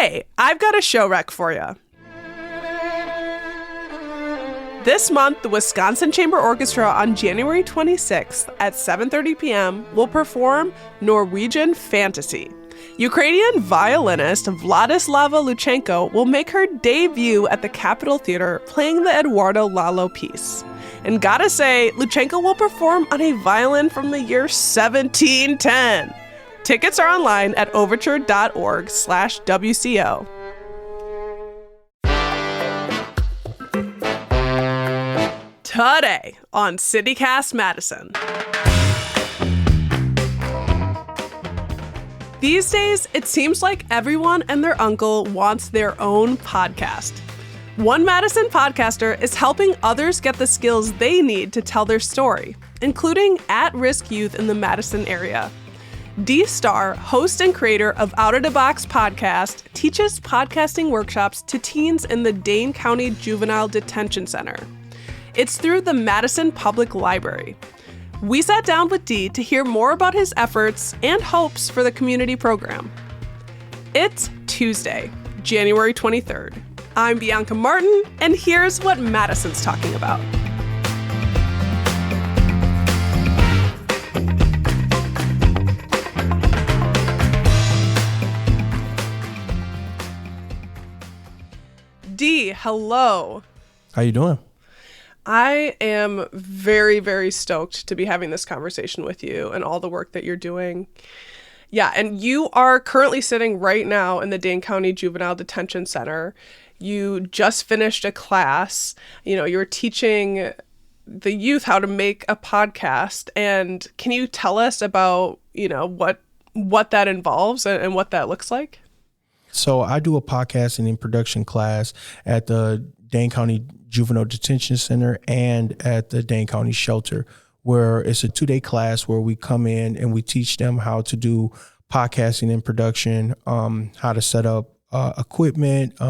Hey, I've got a show rec for you. This month, the Wisconsin Chamber Orchestra on January 26th at 7:30 p.m. will perform Norwegian Fantasy. Ukrainian violinist Vladislava Luchenko will make her debut at the Capitol Theater playing the Eduardo Lalo piece. And gotta say, Luchenko will perform on a violin from the year 1710. Tickets are online at overture.org/WCO. Today on CityCast Madison. These days, it seems like everyone and their uncle wants their own podcast. One Madison podcaster is helping others get the skills they need to tell their story, including at-risk youth in the Madison area. Dee Star, host and creator of OuttaDeeBox podcast, teaches podcasting workshops to teens in the Dane County Juvenile Detention Center. It's through the Madison Public Library. We sat down with Dee to hear more about his efforts and hopes for the community program. It's Tuesday, January 23rd. I'm Bianca Martin, and here's what Madison's talking about. Dee, hello. How you doing? I am very, very stoked to be having this conversation with you and all the work that you're doing. Yeah, and you are currently sitting right now in the Dane County Juvenile Detention Center. You just finished a class. You're teaching the youth how to make a podcast. And can you tell us about, what that involves and what that looks like? So I do a podcasting and production class at the Dane County Juvenile Detention Center and at the Dane County Shelter, where it's a 2-day class where we come in and we teach them how to do podcasting and production, how to set up equipment,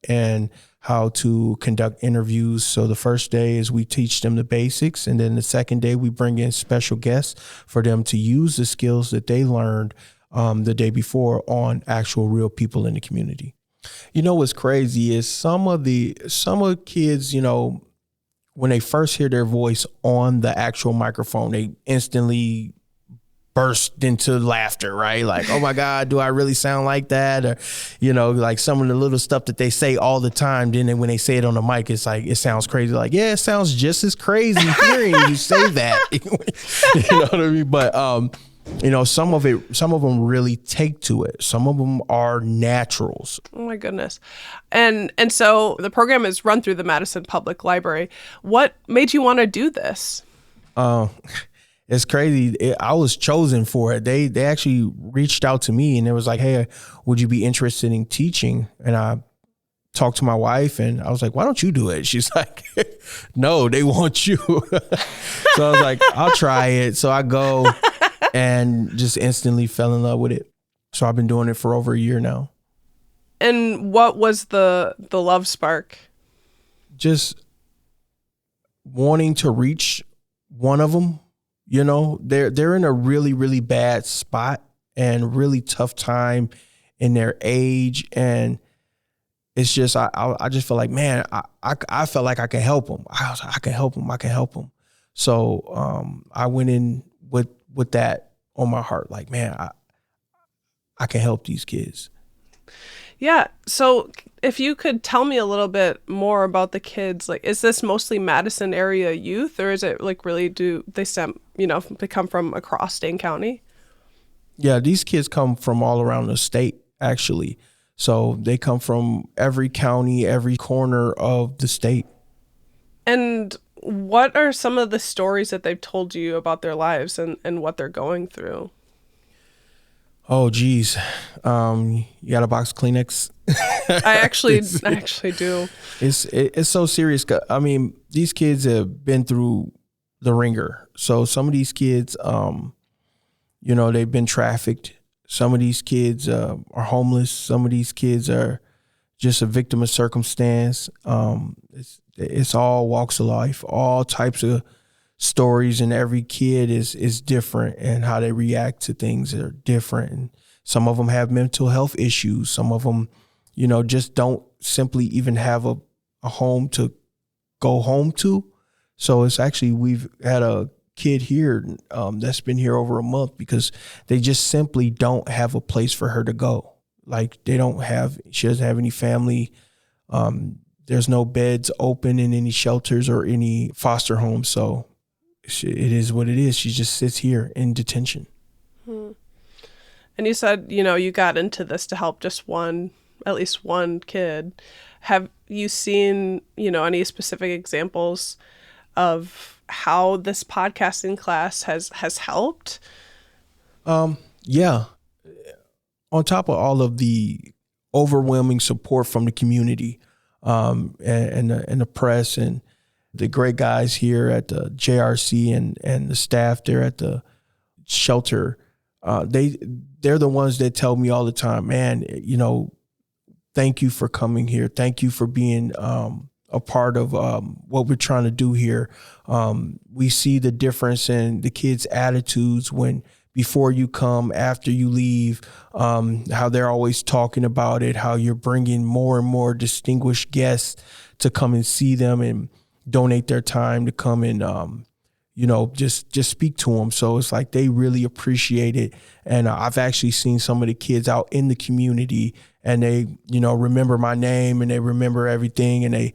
and how to conduct interviews. So the first day is we teach them the basics, and then the second day we bring in special guests for them to use the skills that they learned the day before on actual real people in the community. What's crazy is some of kids, when they first hear their voice on the actual microphone, they instantly burst into laughter, right? Like, oh my God, do I really sound like that? Or, like some of the little stuff that they say all the time. Then when they say it on the mic, it's like, it sounds crazy. Like, yeah, it sounds just as crazy hearing you say that. You know what I mean? But, some of them really take to it. Some of them are naturals. Oh my goodness. And so the program is run through the Madison Public Library. What made you want to do this? It's crazy. I was chosen for it. They actually reached out to me and it was like, hey, would you be interested in teaching? And I talked to my wife and I was like, why don't you do it? She's like, no, they want you. So I was like, I'll try it. So I go and just instantly fell in love with it. So I've been doing it for over a year now. And what was the love spark? Just wanting to reach one of them. They're in a really, really bad spot and really tough time in their age. And it's just, I just feel like, man, I felt like I can help them. I was like, I can help them. So I went in with that on my heart, like, man, I can help these kids. Yeah. So if you could tell me a little bit more about the kids, like, is this mostly Madison area youth, or is it like really they come from across Dane County? Yeah, these kids come from all around the state, actually. So they come from every county, every corner of the state. And what are some of the stories that they've told you about their lives and what they're going through? Oh, geez. You got a box of Kleenex? I actually do. It's so serious. I mean, these kids have been through the ringer. So some of these kids, they've been trafficked. Some of these kids are homeless. Some of these kids are just a victim of circumstance. It's all walks of life, all types of stories, and every kid is different, and how they react to things are different. And Some of them have mental health issues. Some of them, just don't simply even have a home to go home to. So it's actually, we've had a kid here that's been here over a month because they just simply don't have a place for her to go. Like she doesn't have any family. There's no beds open in any shelters or any foster homes. So it is what it is. She just sits here in detention. And you said, you got into this to help just at least one kid. Have you seen, any specific examples of how this podcasting class has helped? Yeah. On top of all of the overwhelming support from the community, and the press and the great guys here at the JRC and the staff there at the shelter, they're the ones that tell me all the time, man, thank you for coming here. Thank you for being a part of what we're trying to do here. We see the difference in the kids' attitudes before you come, after you leave, how they're always talking about it, how you're bringing more and more distinguished guests to come and see them and donate their time to come and, just speak to them. So it's like they really appreciate it. And I've actually seen some of the kids out in the community and they, remember my name and they remember everything and they,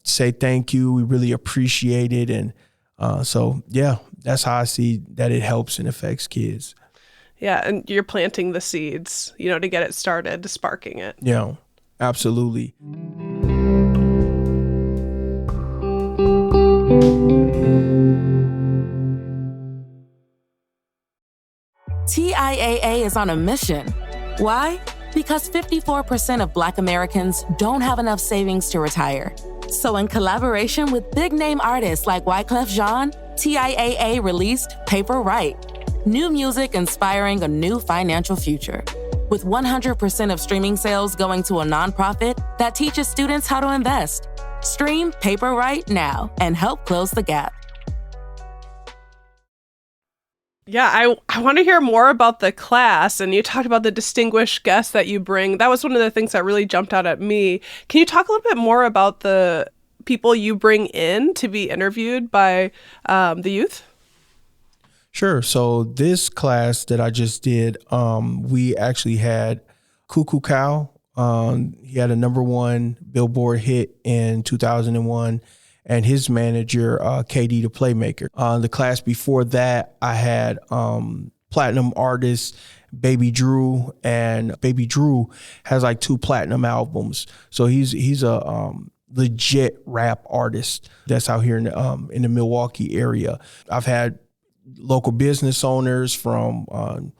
say thank you. We really appreciate it. And so, yeah, that's how I see that it helps and affects kids. Yeah, and you're planting the seeds, to get it started, to sparking it. Yeah, absolutely. TIAA is on a mission. Why? Because 54% of Black Americans don't have enough savings to retire. So in collaboration with big-name artists like Wyclef Jean, TIAA released Paper Right, new music inspiring a new financial future. With 100% of streaming sales going to a nonprofit that teaches students how to invest. Stream Paper Right now and help close the gap. Yeah, I want to hear more about the class. And you talked about the distinguished guests that you bring. That was one of the things that really jumped out at me. Can you talk a little bit more about the people you bring in to be interviewed by the youth? Sure. So this class that I just did, we actually had Cuckoo Cow. He had a #1 Billboard hit in 2001. And his manager, KD the Playmaker. The class before that, I had platinum artist Baby Drew, and Baby Drew has like 2 platinum albums. So he's a legit rap artist that's out here in the Milwaukee area. I've had local business owners from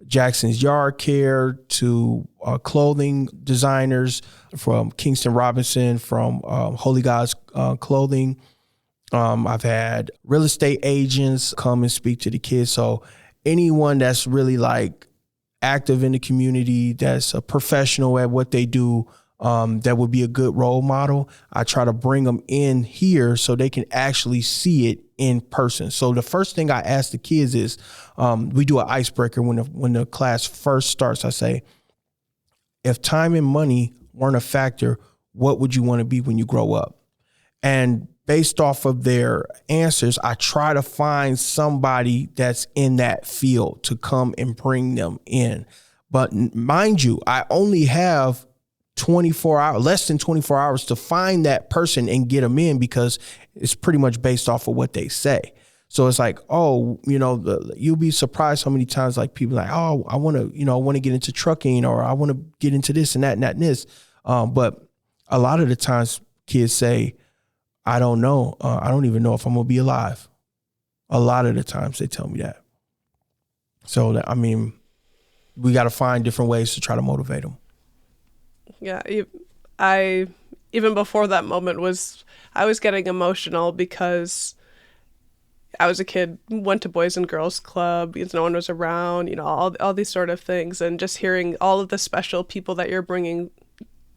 Jackson's Yard Care to clothing designers from Kingston Robinson, from Holy God's Clothing. I've had real estate agents come and speak to the kids. So anyone that's really like active in the community, that's a professional at what they do, that would be a good role model, I try to bring them in here so they can actually see it in person. So the first thing I ask the kids is, we do an icebreaker when the class first starts. I say, if time and money weren't a factor, what would you want to be when you grow up? And based off of their answers, I try to find somebody that's in that field to come and bring them in. But mind you, I only have 24 hours, less than 24 hours to find that person and get them in, because it's pretty much based off of what they say. So it's like, you'll be surprised how many times like people are like, oh, I want to get into trucking, or I want to get into this and that and that and this. But a lot of the times kids say, I don't know. I don't even know if I'm going to be alive. A lot of the times they tell me that. So, we got to find different ways to try to motivate them. Yeah, I even before that moment I was getting emotional because I was a kid, went to Boys and Girls Club because no one was around, all these sort of things, and just hearing all of the special people that you're bringing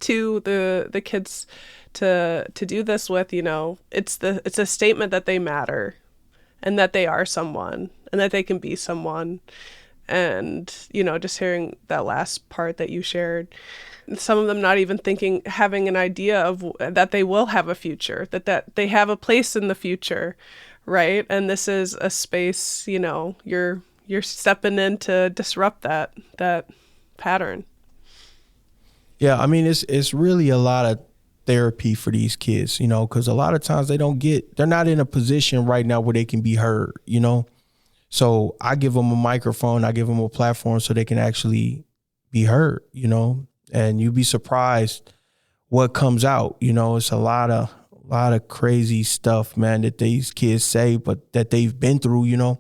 to the kids to do this with, it's a statement that they matter and that they are someone and that they can be someone. And, just hearing that last part that you shared, some of them not even having an idea of that they will have a future, that they have a place in the future, right? And this is a space, you're stepping in to disrupt that pattern. Yeah, I mean, it's really a lot of therapy for these kids, because a lot of times they're not in a position right now where they can be heard, So I give them a microphone, I give them a platform so they can actually be heard, and you'd be surprised what comes out. It's a lot of crazy stuff, man, that these kids say, but that they've been through,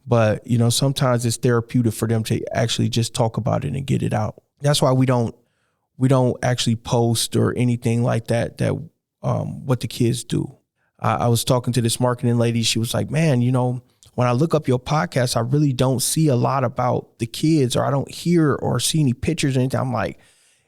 But, sometimes it's therapeutic for them to actually just talk about it and get it out. That's why we don't actually post or anything like that what the kids do. I was talking to this marketing lady. She was like, man, when I look up your podcast, I really don't see a lot about the kids, or I don't hear or see any pictures or anything. I'm like,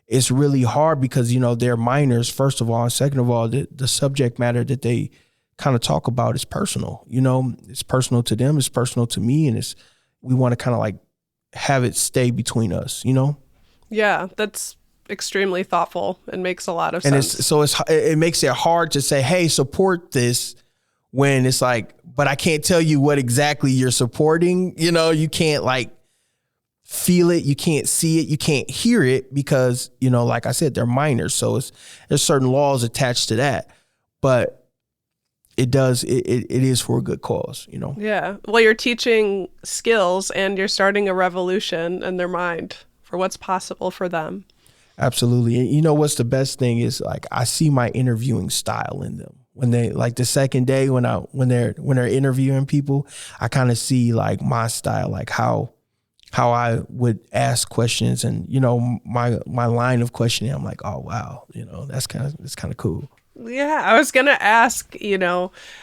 it's really hard because, they're minors, first of all. And second of all, the subject matter that they kind of talk about is personal. It's personal to them. It's personal to me. And we want to kind of like have it stay between us, Yeah, that's extremely thoughtful and makes a lot of sense. And it makes it hard to say, hey, support this, when it's like, but I can't tell you what exactly you're supporting. You can't like feel it. You can't see it. You can't hear it because, like I said, they're minors. So there's certain laws attached to that, but it is for a good cause, Yeah. Well, you're teaching skills and you're starting a revolution in their mind for what's possible for them. Absolutely. And what's the best thing is, like, I see my interviewing style in them. When they, like, the second day when they're interviewing people, I kind of see like my style, like how I would ask questions, and my line of questioning. I'm like, oh wow, that's kind of cool. Yeah, I was gonna ask,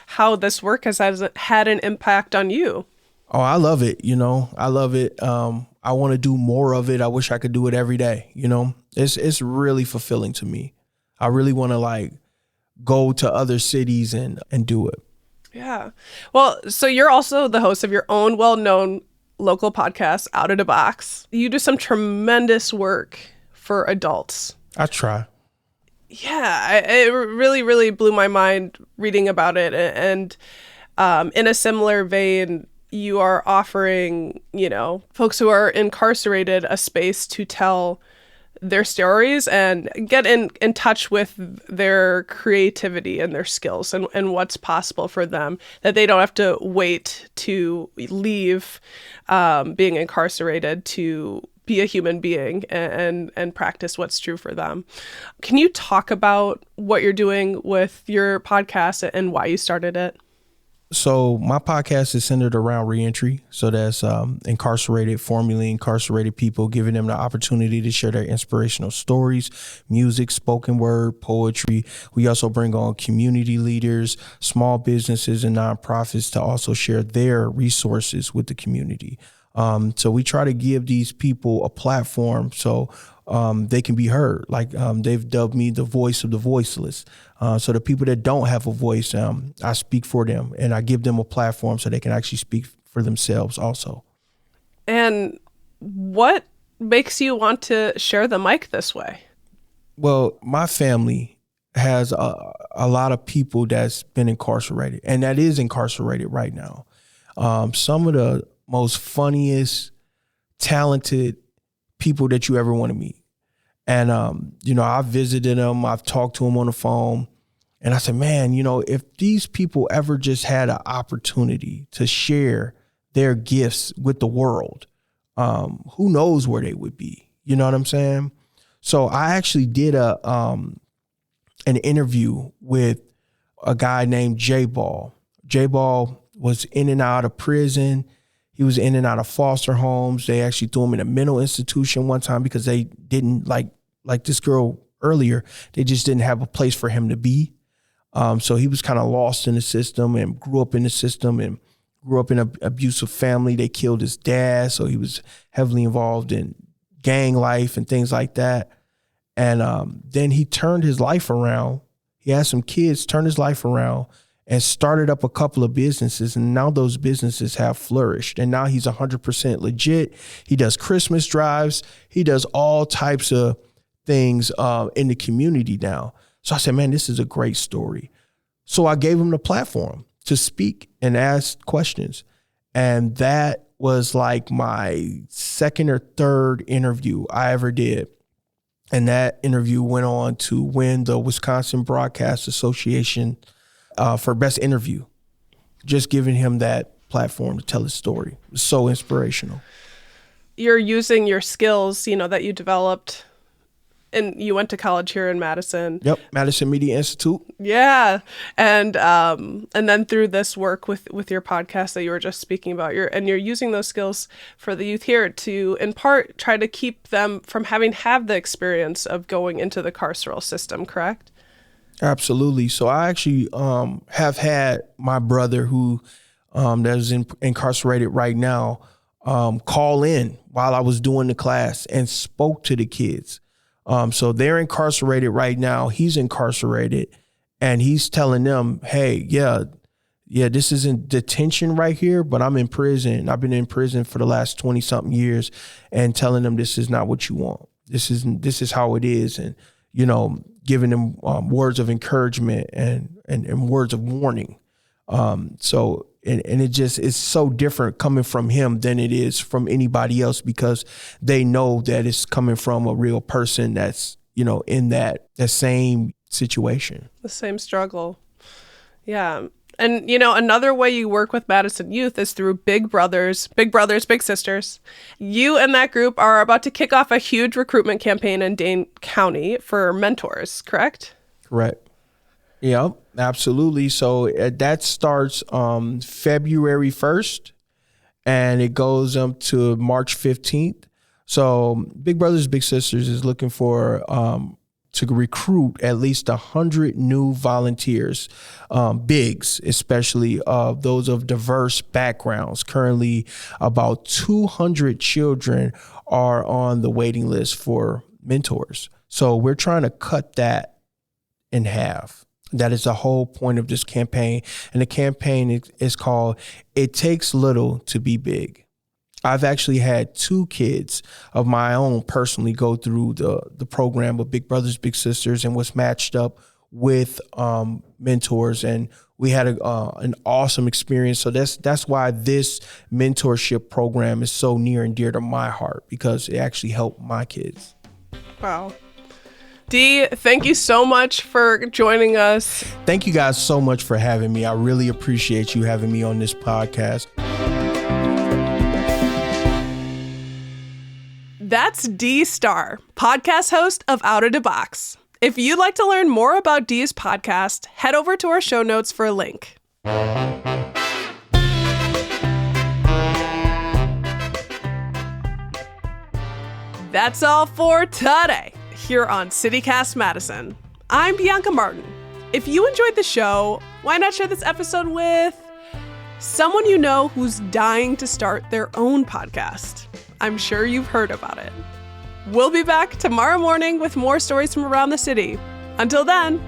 how this work has had an impact on you. Oh, I love it. I love it. I want to do more of it. I wish I could do it every day. It's really fulfilling to me. I really want to like go to other cities and do it. Yeah. Well, so you're also the host of your own well-known local podcast, OuttaDeeBox. You do some tremendous work for adults. I try. Yeah, it really, really blew my mind reading about it. And in a similar vein, you are offering, folks who are incarcerated a space to tell their stories and get in touch with their creativity and their skills and what's possible for them, that they don't have to wait to leave being incarcerated to be a human being and practice what's true for them. Can you talk about what you're doing with your podcast and why you started it? So my podcast is centered around reentry. So that's formerly incarcerated people, giving them the opportunity to share their inspirational stories, music, spoken word, poetry. We also bring on community leaders, small businesses, and nonprofits to also share their resources with the community. So we try to give these people a platform so they can be heard. Like they've dubbed me the voice of the voiceless. So the people that don't have a voice, I speak for them, and I give them a platform so they can actually speak for themselves also. And what makes you want to share the mic this way? Well, my family has a lot of people that's been incarcerated and that is incarcerated right now. Some of the most funniest, talented people that you ever want to meet. And, I've visited them, I've talked to them on the phone, and I said, man, if these people ever just had an opportunity to share their gifts with the world, who knows where they would be? You know what I'm saying? So I actually did an interview with a guy named J-Ball. J-Ball was in and out of prison. He was in and out of foster homes. They actually threw him in a mental institution one time because they didn't like this girl earlier. They just didn't have a place for him to be. So he was kind of lost in the system and grew up in the system and grew up in an abusive family. They killed his dad. So he was heavily involved in gang life and things like that. And then he turned his life around. He had some kids, turned his life around, and started up a couple of businesses. And now those businesses have flourished. And now he's 100% legit. He does Christmas drives. He does all types of things in the community now. So I said, man, this is a great story. So I gave him the platform to speak and ask questions. And that was like my second or third interview I ever did. And that interview went on to win the Wisconsin Broadcast Association for best interview. Just giving him that platform to tell his story. It was so inspirational. You're using your skills, that you developed, and you went to college here in Madison. Yep, Madison Media Institute. Yeah, and then through this work with your podcast that you were just speaking about, you're using those skills for the youth here to, in part, try to keep them from have the experience of going into the carceral system, correct? Absolutely. So I actually have had my brother who that is incarcerated right now call in while I was doing the class and spoke to the kids. So they're incarcerated right now. He's incarcerated, and he's telling them, hey, yeah, this isn't detention right here, but I'm in prison. I've been in prison for the last 20 something years, and telling them this is not what you want. This is how it is. And, giving them words of encouragement and words of warning. So it just is so different coming from him than it is from anybody else, because they know that it's coming from a real person that's, in that same situation. The same struggle. Yeah. And, another way you work with Madison youth is through Big Brothers, Big Sisters. You and that group are about to kick off a huge recruitment campaign in Dane County for mentors, correct? Correct. Yeah, absolutely. So that starts February 1st, and it goes up to March 15th. So Big Brothers Big Sisters is looking for to recruit at least 100 new volunteers, bigs, especially those of diverse backgrounds. Currently, about 200 children are on the waiting list for mentors. So we're trying to cut that in half. That is the whole point of this campaign. And the campaign is called It Takes Little to Be Big. I've actually had 2 kids of my own personally go through the program of Big Brothers Big Sisters and was matched up with mentors, and we had an awesome experience. So that's why this mentorship program is so near and dear to my heart, because it actually helped my kids. Wow. Dee, thank you so much for joining us. Thank you guys so much for having me. I really appreciate you having me on this podcast. That's Dee Star, podcast host of OuttaDeeBox. If you'd like to learn more about Dee's podcast, head over to our show notes for a link. That's all for today here on CityCast Madison. I'm Bianca Martin. If you enjoyed the show, why not share this episode with someone you know who's dying to start their own podcast? I'm sure you've heard about it. We'll be back tomorrow morning with more stories from around the city. Until then,